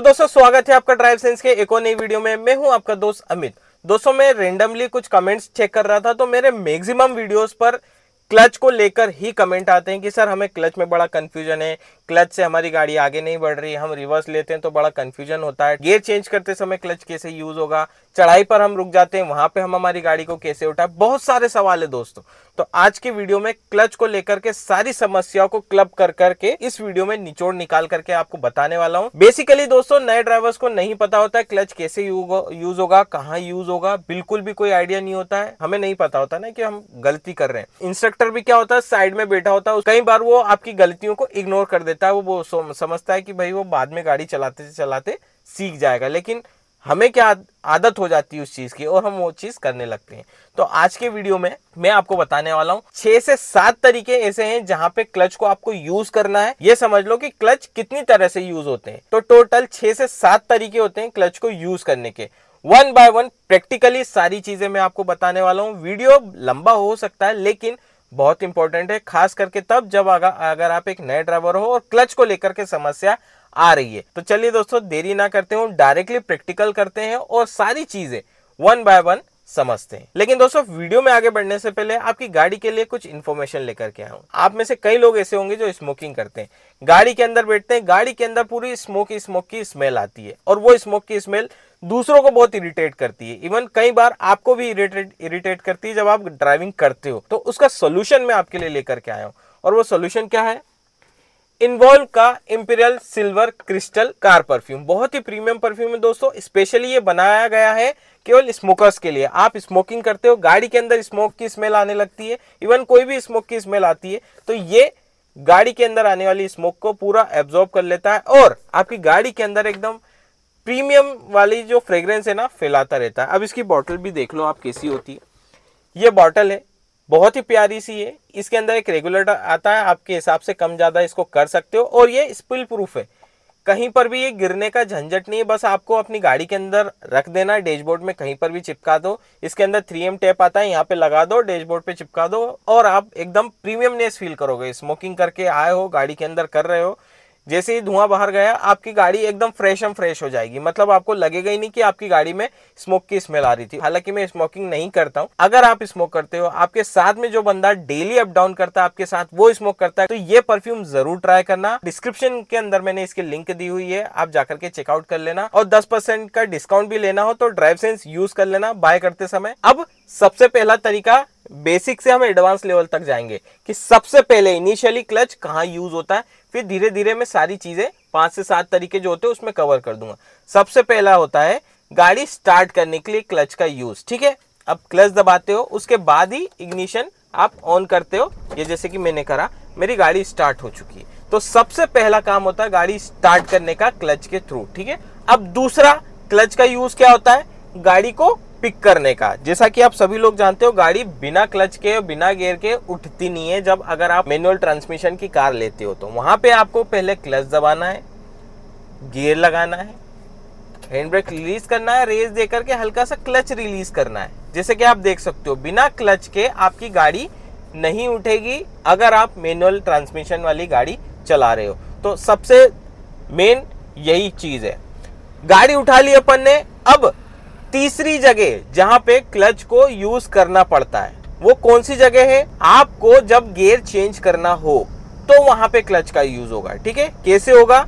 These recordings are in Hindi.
तो दोस्तों स्वागत है आपका ड्राइव सेंस के एक और नई वीडियो में। मैं हूं आपका दोस्त अमित। दोस्तों मैं रेंडमली कुछ कमेंट्स चेक कर रहा था तो मेरे मैक्सिमम वीडियोस पर क्लच को लेकर ही कमेंट आते हैं कि सर हमें क्लच में बड़ा कंफ्यूजन है, क्लच से हमारी गाड़ी आगे नहीं बढ़ रही, हम रिवर्स लेते हैं तो बड़ा कंफ्यूजन होता है, गियर चेंज करते समय क्लच कैसे यूज होगा, चढ़ाई पर हम रुक जाते हैं वहां पे हम हमारी गाड़ी को कैसे उठाएं। बहुत सारे सवाल है दोस्तों। तो आज की वीडियो में क्लच को लेकर के सारी समस्याओं को क्लब कर करके इस वीडियो में निचोड़ निकाल करके आपको बताने वाला हूं। बेसिकली दोस्तों नए ड्राइवर्स को नहीं पता होता है क्लच कैसे यूज होगा, कहाँ यूज होगा, बिल्कुल भी कोई आइडिया नहीं होता है। हमें नहीं पता होता ना कि हम गलती कर रहे हैं। इंस्ट्रक्टर भी क्या होता है, साइड में बैठा होता है, कई बार वो आपकी गलतियों को इग्नोर कर देता है। वो समझता है कि भाई वो बाद में गाड़ी चलाते चलाते सीख जाएगा, लेकिन हमें क्या आदत हो जाती है उस चीज की और हम वो चीज करने लगते हैं। तो आज के वीडियो में मैं आपको बताने वाला हूं 6 से 7 तरीके ऐसे हैं जहां पे क्लच को आपको यूज करना है। ये समझ लो कि क्लच कितनी तरह से यूज होते हैं। तो टोटल 6 से 7 तरीके होते हैं क्लच को यूज करने के। वन बाय वन प्रैक्टिकली सारी चीजें मैं आपको बताने वाला हूं। वीडियो लंबा हो सकता है लेकिन बहुत इंपॉर्टेंट है, खास करके तब जब अगर आप एक नए ड्राइवर हो और क्लच को लेकर के समस्या आ रही है। तो चलिए दोस्तों देरी ना करते हो, डायरेक्टली प्रैक्टिकल करते हैं और सारी चीजें वन बाय वन समझते हैं। लेकिन दोस्तों वीडियो में आगे बढ़ने से पहले आपकी गाड़ी के लिए कुछ इन्फॉर्मेशन लेकर के आया हूं। आप में से कई लोग ऐसे होंगे जो स्मोकिंग करते हैं, गाड़ी के अंदर बैठते हैं, गाड़ी के अंदर पूरी स्मोक की स्मेल आती है और वो स्मोक की स्मेल दूसरों को बहुत इरिटेट करती है। इवन कई बार आपको भी इरिटेट करती है जब आप ड्राइविंग करते हो। तो उसका सोल्यूशन मैं आपके लिए लेकर के आया हूं और वो सोल्यूशन क्या है, इन्वॉल्व का imperial silver crystal car perfume. बहुत ही प्रीमियम परफ्यूम है दोस्तों। स्पेशली ये बनाया गया है केवल स्मोकर्स के लिए। आप स्मोकिंग करते हो, गाड़ी के अंदर स्मोक की स्मेल आने लगती है, इवन कोई भी स्मोक की स्मेल आती है तो ये गाड़ी के अंदर आने वाली स्मोक को पूरा एब्जॉर्ब कर लेता है और आपकी गाड़ी के अंदर एकदम प्रीमियम वाली जो फ्रेग्रेंस है ना फैलाता रहता है। अब इसकी बॉटल भी देख लो आप कैसी होती है। ये बॉटल है, बहुत ही प्यारी सी है। इसके अंदर एक रेगुलेटर आता है, आपके हिसाब से कम ज्यादा इसको कर सकते हो और ये स्पिल प्रूफ है। कहीं पर भी ये गिरने का झंझट नहीं है, बस आपको अपनी गाड़ी के अंदर रख देना है, डैशबोर्ड में कहीं पर भी चिपका दो। इसके अंदर 3M टेप आता है, यहाँ पे लगा दो, डैशबोर्ड पे चिपका दो और आप एकदम प्रीमियमनेस फील करोगे। स्मोकिंग करके आए हो, गाड़ी के अंदर कर रहे हो, जैसे ही धुआं बाहर गया आपकी गाड़ी एकदम फ्रेश हो जाएगी। मतलब आपको लगेगा ही नहीं कि आपकी गाड़ी में स्मोक की स्मेल आ रही थी। हालांकि मैं स्मोकिंग नहीं करता हूं। अगर आप स्मोक करते हो, आपके साथ में जो बंदा डेली अप डाउन करता है आपके साथ वो स्मोक करता है, तो ये परफ्यूम जरूर ट्राई करना। डिस्क्रिप्शन के अंदर मैंने इसकी लिंक दी हुई है, आप जाकर के चेकआउट कर लेना और 10% का डिस्काउंट भी लेना हो तो ड्राइव सेंस यूज कर लेना बाय करते समय। अब सबसे पहला तरीका, बेसिक से हम एडवांस लेवल तक जाएंगे कि सबसे पहले इनिशियली क्लच कहाँ यूज होता है, फिर धीरे धीरे मैं सारी चीजें 5 से 7 तरीके जो होते हैं उसमें कवर कर दूंगा। सबसे पहला होता है गाड़ी स्टार्ट करने के लिए क्लच का यूज। ठीक है, अब क्लच दबाते हो, उसके बाद ही इग्निशन आप ऑन करते हो। ये जैसे कि मैंने करा, मेरी गाड़ी स्टार्ट हो चुकी है। तो सबसे पहला काम होता है गाड़ी स्टार्ट करने का क्लच के थ्रू। ठीक है, अब दूसरा क्लच का यूज क्या होता है, गाड़ी को पिक करने का। जैसा कि आप सभी लोग जानते हो गाड़ी बिना क्लच के बिना गियर के उठती नहीं है। जब अगर आप मैनुअल ट्रांसमिशन की कार लेते हो तो वहां पे आपको पहले क्लच दबाना है, गियर लगाना है, हैंड ब्रेक रिलीज करना है, रेस देकर के हल्का सा क्लच रिलीज करना है। जैसे कि आप देख सकते हो बिना क्लच के आपकी गाड़ी नहीं उठेगी अगर आप मैनुअल ट्रांसमिशन वाली गाड़ी चला रहे हो। तो सबसे मेन यही चीज है। गाड़ी उठा ली अपन ने, अब तीसरी जगह जहां पे क्लच को यूज करना पड़ता है वो कौन सी जगह है, आपको जब गियर चेंज करना हो तो वहां पे क्लच का यूज होगा। ठीक है, कैसे होगा,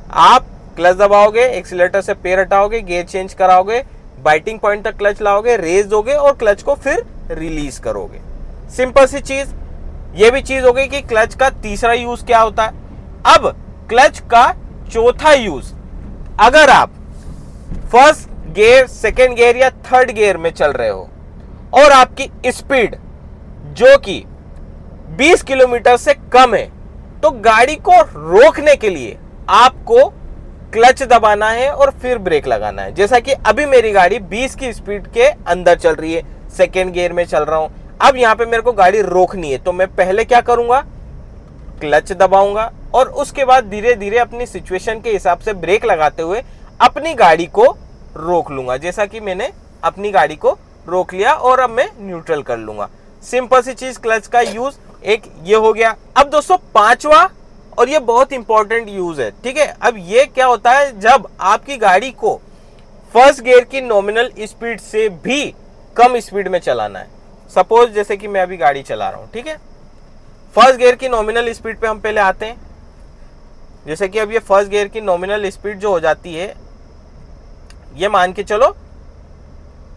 आप क्लच दबाओगे, एक्सीलरेटर से पैर हटाओगे, गियर चेंज कराओगे, बाइटिंग पॉइंट तक क्लच लाओगे, रेस दोगे और क्लच को फिर रिलीज करोगे। सिंपल सी चीज। ये भी चीज हो गई कि क्लच का तीसरा यूज क्या होता है। अब क्लच का चौथा यूज, अगर आप फर्स्ट गियर, सेकेंड गियर या थर्ड गियर में चल रहे हो और आपकी स्पीड जो कि 20 किलोमीटर से कम है तो गाड़ी को रोकने के लिए आपको क्लच दबाना है और फिर ब्रेक लगाना है। जैसा कि अभी मेरी गाड़ी 20 की स्पीड के अंदर चल रही है, सेकेंड गियर में चल रहा हूं। अब यहां पे मेरे को गाड़ी रोकनी है तो मैं पहले क्या करूंगा, क्लच दबाऊंगा और उसके बाद धीरे धीरे अपनी सिचुएशन के हिसाब से ब्रेक लगाते हुए अपनी गाड़ी को रोक लूंगा। जैसा कि मैंने अपनी गाड़ी को रोक लिया और अब मैं न्यूट्रल कर लूंगा। सिंपल सी चीज, क्लच का यूज एक ये हो गया। अब दोस्तों पांचवा और ये बहुत इंपॉर्टेंट यूज है, ठीक है। अब ये क्या होता है, जब आपकी गाड़ी को फर्स्ट गियर की नॉमिनल स्पीड से भी कम स्पीड में चलाना है। सपोज जैसे कि मैं अभी गाड़ी चला रहा हूं, ठीक है, फर्स्ट गियर की नॉमिनल स्पीड पे हम पहले आते हैं। जैसे कि अब ये फर्स्ट गियर की नॉमिनल स्पीड जो हो जाती है, ये मान के चलो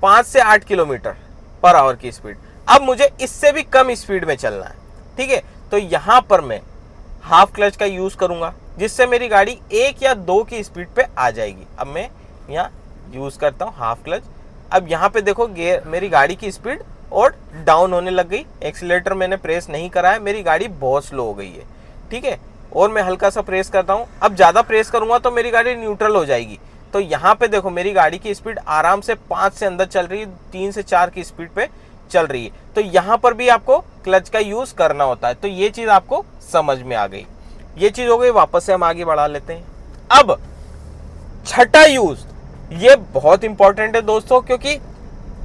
5 से 8 किलोमीटर पर आवर की स्पीड। अब मुझे इससे भी कम स्पीड में चलना है, ठीक है। तो यहां पर मैं हाफ क्लच का यूज करूंगा, जिससे मेरी गाड़ी 1 या 2 की स्पीड पे आ जाएगी। अब मैं यहाँ यूज करता हूँ हाफ क्लच। अब यहाँ पे देखो गियर, मेरी गाड़ी की स्पीड और डाउन होने लग गई। एक्सीलरेटर मैंने प्रेस नहीं करा है, मेरी गाड़ी बहुत स्लो हो गई है, ठीक है। और मैं हल्का सा प्रेस करता हूँ। अब ज्यादा प्रेस करूंगा तो मेरी गाड़ी न्यूट्रल हो जाएगी। तो यहाँ पे देखो मेरी गाड़ी की स्पीड आराम से 5 से अंदर चल रही है, 3 से 4 की स्पीड पे चल रही है। तो यहाँ पर भी आपको क्लच का यूज करना होता है। तो ये चीज आपको समझ में आ गई, ये चीज हो गई। वापस से हम आगे बढ़ा लेते हैं। अब छठा यूज, ये बहुत इंपॉर्टेंट है दोस्तों, क्योंकि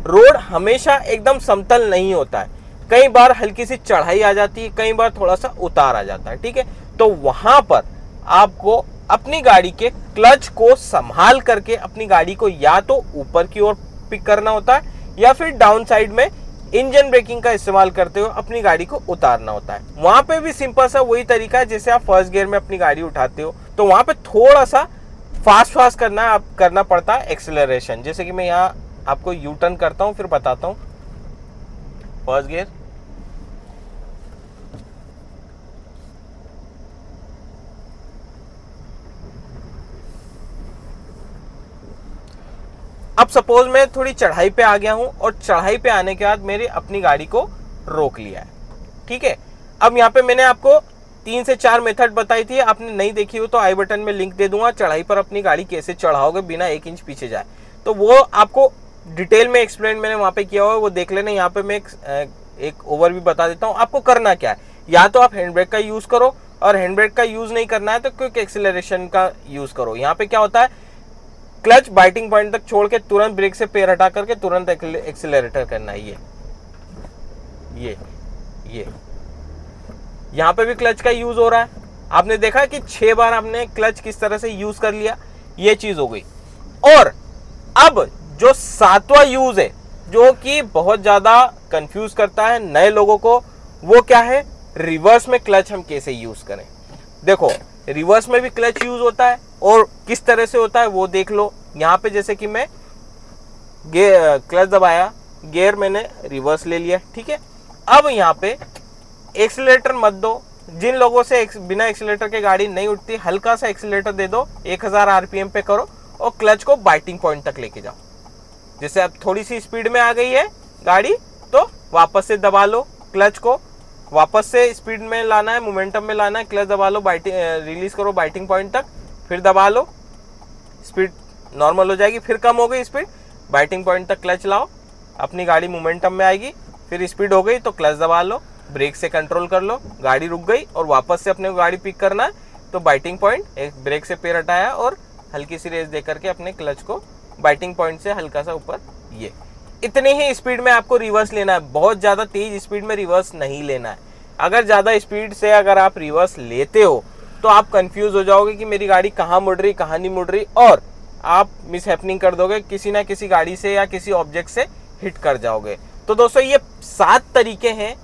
रोड हमेशा एकदम समतल नहीं होता है। कई बार हल्की सी चढ़ाई आ जाती है, कई बार थोड़ा सा उतार आ जाता है, ठीक है। तो वहां पर आपको अपनी गाड़ी के क्लच को संभाल करके अपनी गाड़ी को या तो ऊपर की ओर पिक करना होता है, या फिर डाउन साइड में इंजन ब्रेकिंग का इस्तेमाल करते हुए अपनी गाड़ी को उतारना होता है। वहां पे भी सिंपल सा वही तरीका है जैसे आप फर्स्ट गियर में अपनी गाड़ी उठाते हो। तो वहां पे थोड़ा सा फास्ट करना पड़ता है एक्सेलरेशन। जैसे कि मैं यहाँ आपको यू टर्न करता हूँ, फिर बताता हूँ। फर्स्ट गियर, अब सपोज मैं थोड़ी चढ़ाई पे आ गया हूं और चढ़ाई पे आने के बाद मेरी अपनी गाड़ी को रोक लिया है, ठीक है। अब यहाँ पे मैंने आपको 3 से 4 मेथड बताई थी, आपने नहीं देखी हो तो आई बटन में लिंक दे दूंगा। चढ़ाई पर अपनी गाड़ी कैसे चढ़ाओगे बिना 1 इंच पीछे जाए, तो वो आपको डिटेल में एक्सप्लेन मैंने वहां पे किया हुआ है, वो देख लेना। यहाँ पे मैं एक ओवर भी बता देता हूँ आपको करना क्या है। या तो आप हैंड ब्रेक का यूज करो, और हैंड ब्रेक का यूज नहीं करना है तो क्विक एक्सीलरेशन का यूज करो। यहाँ पे क्या होता है, क्लच बाइटिंग पॉइंट तक छोड़ के तुरंत ब्रेक से पैर हटा करके तुरंत एक्सीलरेटर करना है। ये यहाँ पे भी क्लच का यूज हो रहा है। आपने देखा कि 6 बार आपने क्लच किस तरह से यूज कर लिया, ये चीज हो गई। और अब जो 7वां यूज है, जो कि बहुत ज्यादा कंफ्यूज करता है नए लोगों को, वो क्या है, रिवर्स में क्लच हम कैसे यूज करें। देखो रिवर्स में भी क्लच यूज होता है, और किस तरह से होता है वो देख लो। यहाँ पे जैसे कि मैं क्लच दबाया, गियर मैंने रिवर्स ले लिया, ठीक है। अब यहाँ पे एक्सीलरेटर मत दो। जिन लोगों से बिना एक्सीलरेटर के गाड़ी नहीं उठती, हल्का सा एक्सीलरेटर दे दो, 1000 आरपीएम पे करो और क्लच को बाइटिंग पॉइंट तक लेके जाओ। जैसे अब थोड़ी सी स्पीड में आ गई है गाड़ी, तो वापस से दबा लो क्लच को, वापस से स्पीड में लाना है, मोमेंटम में लाना है, क्लच दबा लो, रिलीज करो बाइटिंग पॉइंट तक, फिर दबा लो, स्पीड नॉर्मल हो जाएगी, फिर कम हो गई स्पीड, बाइटिंग पॉइंट तक क्लच लाओ, अपनी गाड़ी मोमेंटम में आएगी, फिर स्पीड हो गई तो क्लच दबा लो, ब्रेक से कंट्रोल कर लो, गाड़ी रुक गई और वापस से अपने गाड़ी पिक करना है, तो बाइटिंग पॉइंट, एक ब्रेक से पैर हटाया और हल्की सी रेस दे करके अपने क्लच को बाइटिंग पॉइंट से हल्का सा ऊपर। ये इतनी ही स्पीड में आपको रिवर्स लेना है, बहुत ज्यादा तेज स्पीड में रिवर्स नहीं लेना है। अगर ज्यादा स्पीड से अगर आप रिवर्स लेते हो तो आप कंफ्यूज हो जाओगे कि मेरी गाड़ी कहाँ मुड़ रही कहाँ नहीं मुड़ रही, और आप मिस हैपनिंग कर दोगे, किसी ना किसी गाड़ी से या किसी ऑब्जेक्ट से हिट कर जाओगे। तो दोस्तों ये 7 तरीके हैं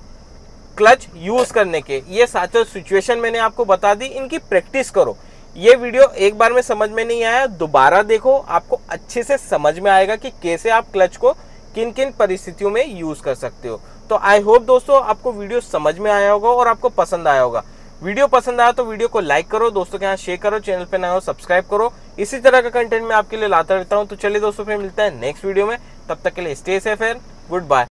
क्लच यूज करने के। ये 7 सिचुएशन मैंने आपको बता दी, इनकी प्रैक्टिस करो। ये वीडियो एक बार में समझ में नहीं आया, दोबारा देखो, आपको अच्छे से समझ में आएगा कि कैसे आप क्लच को किन किन परिस्थितियों में यूज कर सकते हो। तो आई होप दोस्तों आपको वीडियो समझ में आया होगा और आपको पसंद आया होगा। वीडियो पसंद आया तो वीडियो को लाइक करो, दोस्तों के यहाँ शेयर करो, चैनल पे नए हो सब्सक्राइब करो। इसी तरह का कंटेंट मैं आपके लिए लाता रहता हूँ। तो चलिए दोस्तों फिर मिलता है नेक्स्ट वीडियो में, तब तक के लिए stay safe and good bye.